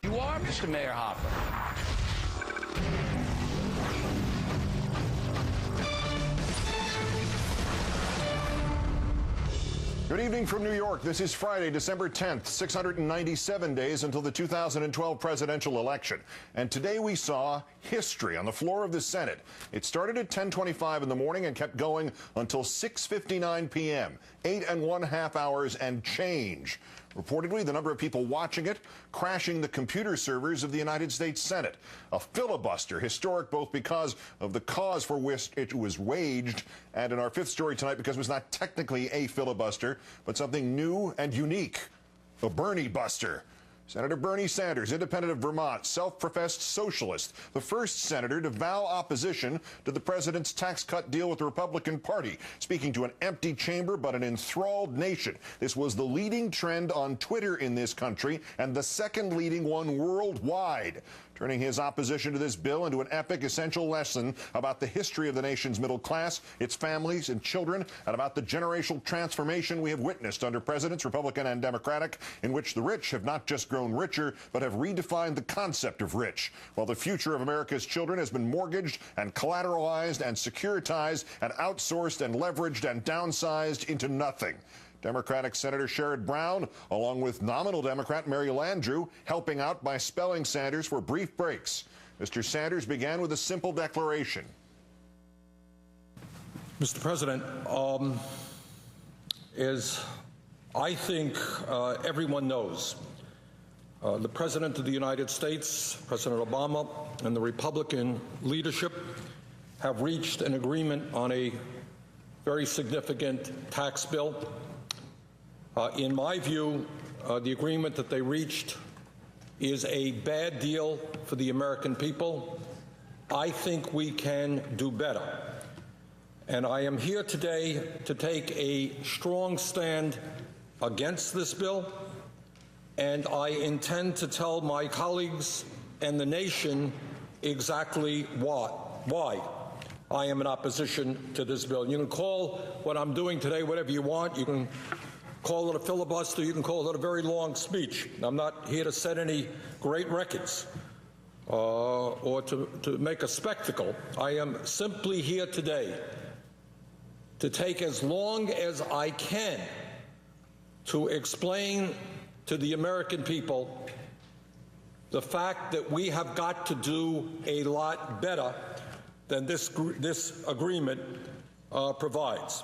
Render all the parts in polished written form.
You are, Mr. Mayor Hopper. Good evening from New York. This is Friday, December 10th, 697 days until the 2012 presidential election. And today we saw history on the floor of the Senate. It started at 10:25 in the morning and kept going until 6:59 p.m., 8.5 hours and change. Reportedly, the number of people watching it crashing the computer servers of the United States Senate. A filibuster, historic both because of the cause for which it was waged, and in our fifth story tonight, because it was not technically a filibuster, but something new and unique, a Bernie buster. Senator Bernie Sanders, independent of Vermont, self-professed socialist, the first senator to vow opposition to the president's tax cut deal with the Republican Party, speaking to an empty chamber but an enthralled nation. This was the leading trend on Twitter in this country and the second leading one worldwide, turning his opposition to this bill into an epic, essential lesson about the history of the nation's middle class, its families and children, and about the generational transformation we have witnessed under presidents, Republican and Democratic, in which the rich have not just grown richer, but have redefined the concept of rich, while the future of America's children has been mortgaged and collateralized and securitized and outsourced and leveraged and downsized into nothing. Democratic Senator Sherrod Brown, along with nominal Democrat Mary Landrieu, helping out by spelling Sanders for brief breaks. Mr. Sanders began with a simple declaration. Mr. President, as I think everyone knows, the President of the United States, President Obama, and the Republican leadership have reached an agreement on a very significant tax bill. In my view, the agreement that they reached is a bad deal for the American people. I think we can do better. And I am here today to take a strong stand against this bill, and I intend to tell my colleagues and the nation exactly why I am in opposition to this bill. You can call what I'm doing today whatever you want. You can call it a filibuster. You can call it a very long speech. I'm not here to set any great records or to make a spectacle. I am simply here today to take as long as I can to explain to the American people the fact that we have got to do a lot better than this agreement provides.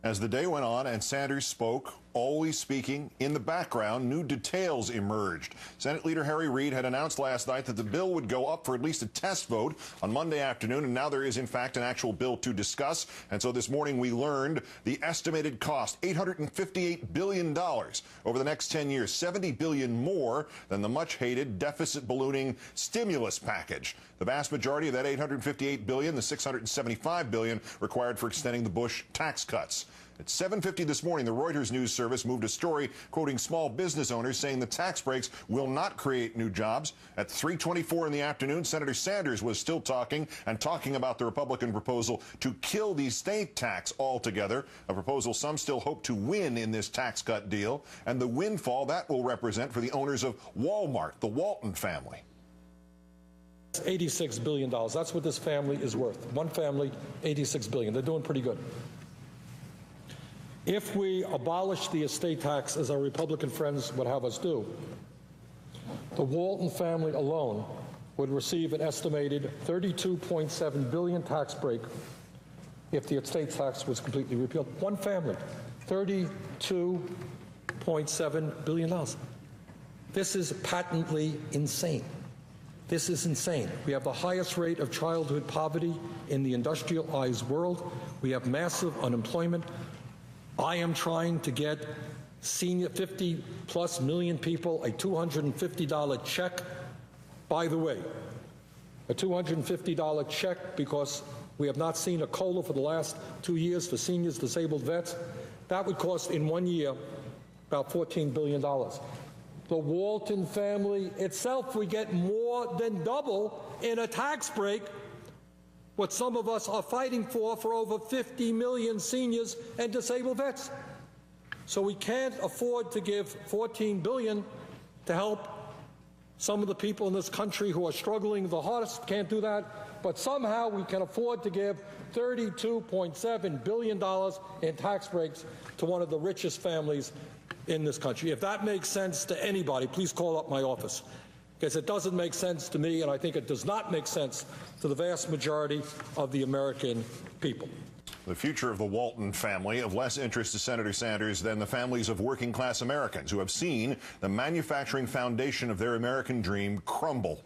As the day went on and Sanders spoke, always speaking, in the background, new details emerged. Senate Leader Harry Reid had announced last night that the bill would go up for at least a test vote on Monday afternoon, and now there is, in fact, an actual bill to discuss. And so this morning we learned the estimated cost, $858 billion over the next 10 years, $70 billion more than the much-hated deficit-ballooning stimulus package. The vast majority of that $858 billion, the $675 billion required for extending the Bush tax cuts. At 7:50 this morning, the Reuters news service moved a story quoting small business owners saying the tax breaks will not create new jobs. At 3:24 in the afternoon, Senator Sanders was still talking about the Republican proposal to kill the estate tax altogether, a proposal some still hope to win in this tax cut deal, and the windfall that will represent for the owners of Walmart, the Walton family. $86 billion. That's what this family is worth. One family, $86 billion. They're doing pretty good. If we abolish the estate tax, as our Republican friends would have us do, the Walton family alone would receive an estimated $32.7 billion tax break if the estate tax was completely repealed. One family, $32.7 billion. This is patently insane. This is insane. We have the highest rate of childhood poverty in the industrialized world. We have massive unemployment. I am trying to get senior 50-plus million people a $250 check. By the way, a $250 check because we have not seen a COLA for the last 2 years for seniors, disabled vets. That would cost in 1 year about $14 billion. The Walton family itself would get more than double in a tax break, what some of us are fighting for over 50 million seniors and disabled vets. So we can't afford to give $14 billion to help Some of the people in this country who are struggling the hardest can't do that, but somehow we can afford to give $32.7 billion in tax breaks to one of the richest families in this country. If that makes sense to anybody, please call up my office, because it doesn't make sense to me, and I think it does not make sense to the vast majority of the American people. The future of the Walton family of less interest to Senator Sanders than the families of working-class Americans who have seen the manufacturing foundation of their American dream crumble.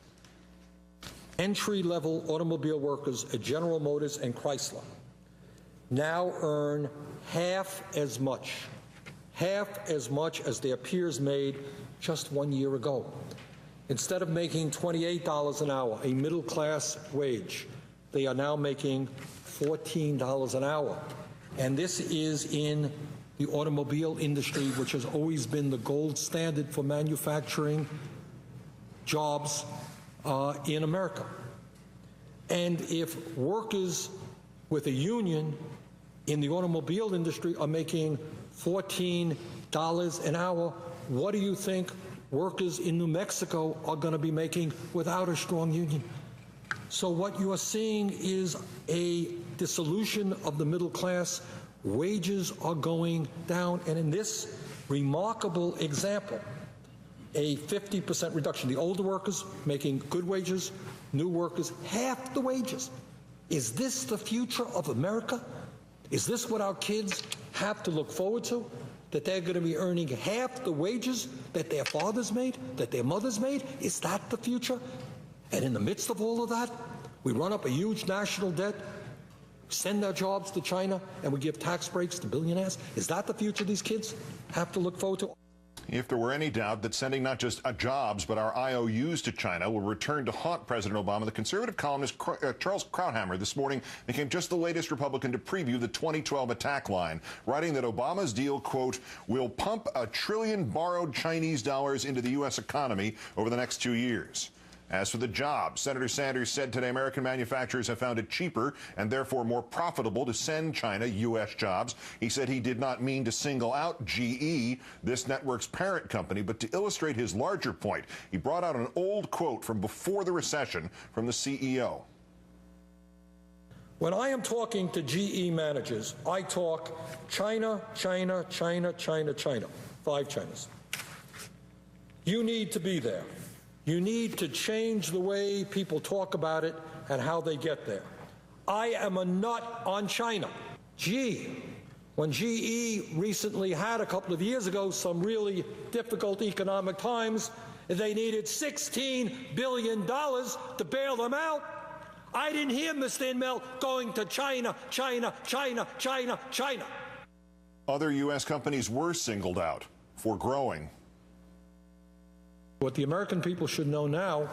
Entry-level automobile workers at General Motors and Chrysler now earn half as much as their peers made just 1 year ago. Instead of making $28 an hour, a middle-class wage, they are now making $14 an hour. And this is in the automobile industry, which has always been the gold standard for manufacturing jobs in America. And if workers with a union in the automobile industry are making $14 an hour, what do you think workers in New Mexico are going to be making without a strong union? So what you are seeing is a dissolution of the middle class. Wages are going down, and in this remarkable example, a 50% reduction. The older workers making good wages, new workers half the wages. Is this the future of America? Is this what our kids have to look forward to? That they're going to be earning half the wages that their fathers made, that their mothers made? Is that the future? And in the midst of all of that, we run up a huge national debt, send our jobs to China, and we give tax breaks to billionaires? Is that the future these kids have to look forward to? If there were any doubt that sending not just jobs but our IOUs to China will return to haunt President Obama, the conservative columnist Charles Krauthammer this morning became just the latest Republican to preview the 2012 attack line, writing that Obama's deal, quote, will pump $1 trillion borrowed Chinese dollars into the U.S. economy over the next 2 years. As for the jobs, Senator Sanders said today American manufacturers have found it cheaper and therefore more profitable to send China U.S. jobs. He said he did not mean to single out GE, this network's parent company, but to illustrate his larger point, he brought out an old quote from before the recession from the CEO. When I am talking to GE managers, I talk China, China, China, China, China. 5 Chinas. You need to be there. You need to change the way people talk about it and how they get there. I am a nut on China. Gee, when GE recently had, a couple of years ago, some really difficult economic times, they needed $16 billion to bail them out. I didn't hear Mr. Inmel going to China, China, China, China, China. Other U.S. companies were singled out for growing. What the American people should know now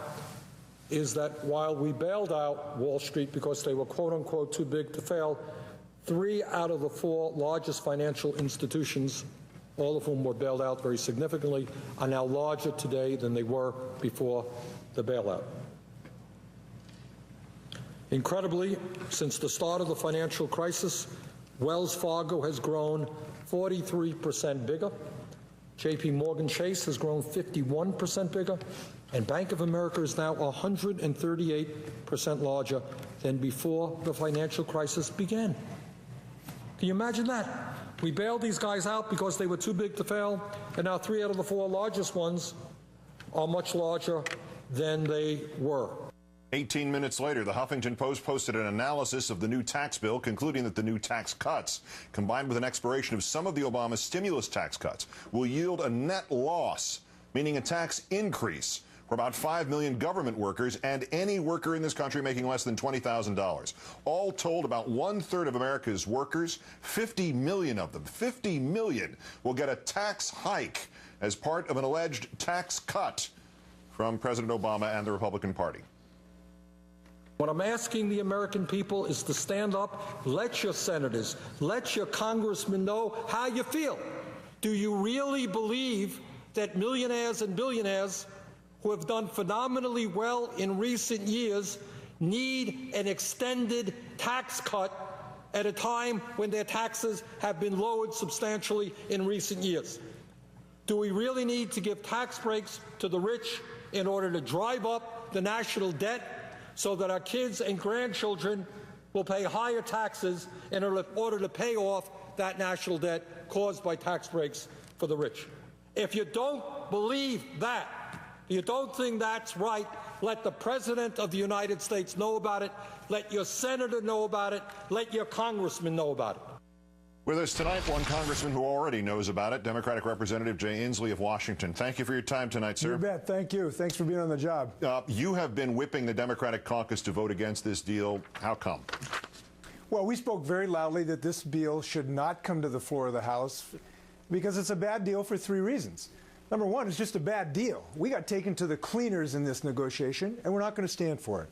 is that while we bailed out Wall Street because they were, quote unquote, too big to fail, 3 out of the 4 largest financial institutions, all of whom were bailed out very significantly, are now larger today than they were before the bailout. Incredibly, since the start of the financial crisis, Wells Fargo has grown 43% bigger. J.P. Morgan Chase has grown 51% bigger, and Bank of America is now 138% larger than before the financial crisis began. Can you imagine that? We bailed these guys out because they were too big to fail, and now 3 out of the 4 largest ones are much larger than they were. 18 minutes later, the Huffington Post posted an analysis of the new tax bill, concluding that the new tax cuts, combined with an expiration of some of the Obama stimulus tax cuts, will yield a net loss, meaning a tax increase for about 5 million government workers and any worker in this country making less than $20,000. All told, about 1/3 of America's workers, 50 million of them, 50 million, will get a tax hike as part of an alleged tax cut from President Obama and the Republican Party. What I'm asking the American people is to stand up, let your senators, let your congressmen know how you feel. Do you really believe that millionaires and billionaires who have done phenomenally well in recent years need an extended tax cut at a time when their taxes have been lowered substantially in recent years? Do we really need to give tax breaks to the rich in order to drive up the national debt so that our kids and grandchildren will pay higher taxes in order to pay off that national debt caused by tax breaks for the rich. If you don't believe that, you don't think that's right, let the President of the United States know about it, let your senator know about it, let your congressman know about it. With us tonight, one congressman who already knows about it, Democratic Representative Jay Inslee of Washington. Thank you for your time tonight, sir. You bet. Thank you. Thanks for being on the job. You have been whipping the Democratic caucus to vote against this deal. How come? Well, we spoke very loudly that this bill should not come to the floor of the House because it's a bad deal for three reasons. Number one, it's just a bad deal. We got taken to the cleaners in this negotiation, and we're not going to stand for it.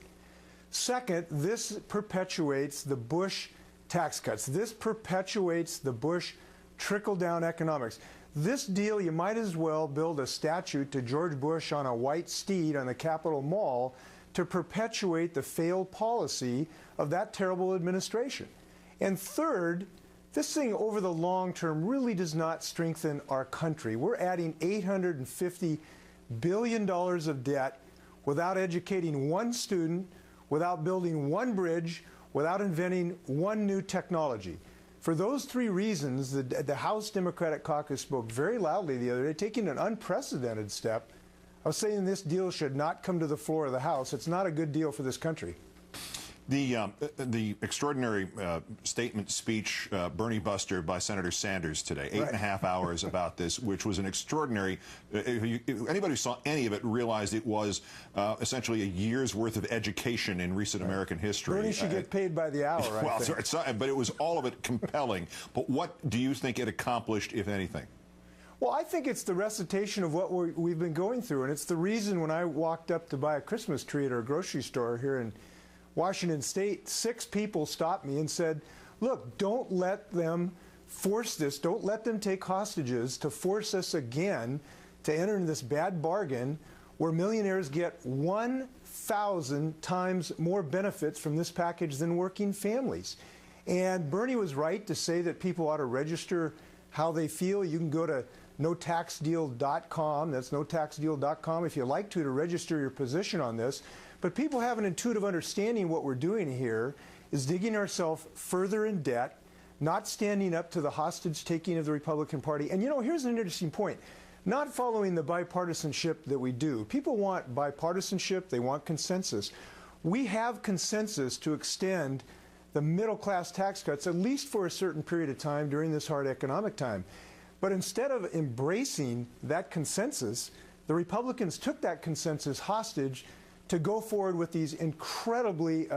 Second, this perpetuates the Bush tax cuts. This perpetuates the Bush trickle-down economics. This deal, you might as well build a statue to George Bush on a white steed on the Capitol Mall to perpetuate the failed policy of that terrible administration. And third, this thing over the long term really does not strengthen our country. We're adding $850 billion of debt without educating one student, without building one bridge, without inventing one new technology. For those three reasons, the House Democratic Caucus spoke very loudly the other day, taking an unprecedented step of saying this deal should not come to the floor of the House. It's not a good deal for this country. The extraordinary statement speech, Bernie Buster, by Senator Sanders today, 8.5 hours about this, which was an extraordinary, anybody who saw any of it realized it was essentially a year's worth of education in recent American history. Bernie should get paid by the hour, I think. But it was all of it compelling. But what do you think it accomplished, if anything? Well, I think it's the recitation of what we've been going through, and it's the reason when I walked up to buy a Christmas tree at our grocery store here in Washington State, 6 people stopped me and said, look, don't let them force this, don't let them take hostages to force us again to enter into this bad bargain where millionaires get 1,000 times more benefits from this package than working families. And Bernie was right to say that people ought to register how they feel. You can go to notaxdeal.com, that's notaxdeal.com, if you like to register your position on this. But people have an intuitive understanding what we're doing here is digging ourselves further in debt, not standing up to the hostage-taking of the Republican Party. And, you know, here's an interesting point. Not following the bipartisanship that we do. People want bipartisanship. They want consensus. We have consensus to extend the middle-class tax cuts, at least for a certain period of time during this hard economic time. But instead of embracing that consensus, the Republicans took that consensus hostage to go forward with these incredibly,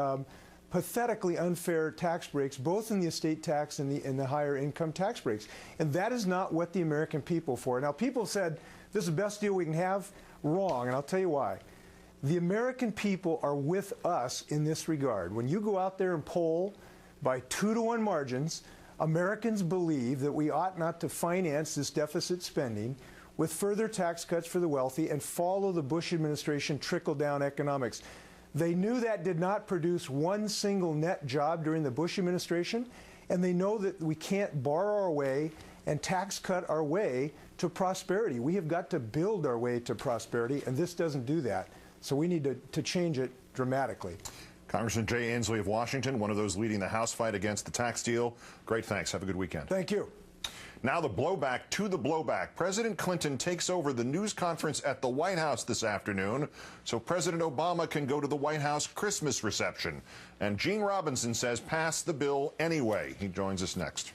pathetically unfair tax breaks, both in the estate tax and the higher income tax breaks. And that is not what the American people for. Now, people said, this is the best deal we can have. Wrong, and I'll tell you why. The American people are with us in this regard. When you go out there and poll by 2-to-1 margins, Americans believe that we ought not to finance this deficit spending with further tax cuts for the wealthy and follow the Bush administration trickle-down economics. They knew that did not produce one single net job during the Bush administration, and they know that we can't borrow our way and tax cut our way to prosperity. We have got to build our way to prosperity, and this doesn't do that. So we need to change it dramatically. Congressman Jay Inslee of Washington, one of those leading the House fight against the tax deal. Great, thanks. Have a good weekend. Thank you. Now the blowback to the blowback. President Clinton takes over the news conference at the White House this afternoon so President Obama can go to the White House Christmas reception. And Gene Robinson says pass the bill anyway. He joins us next.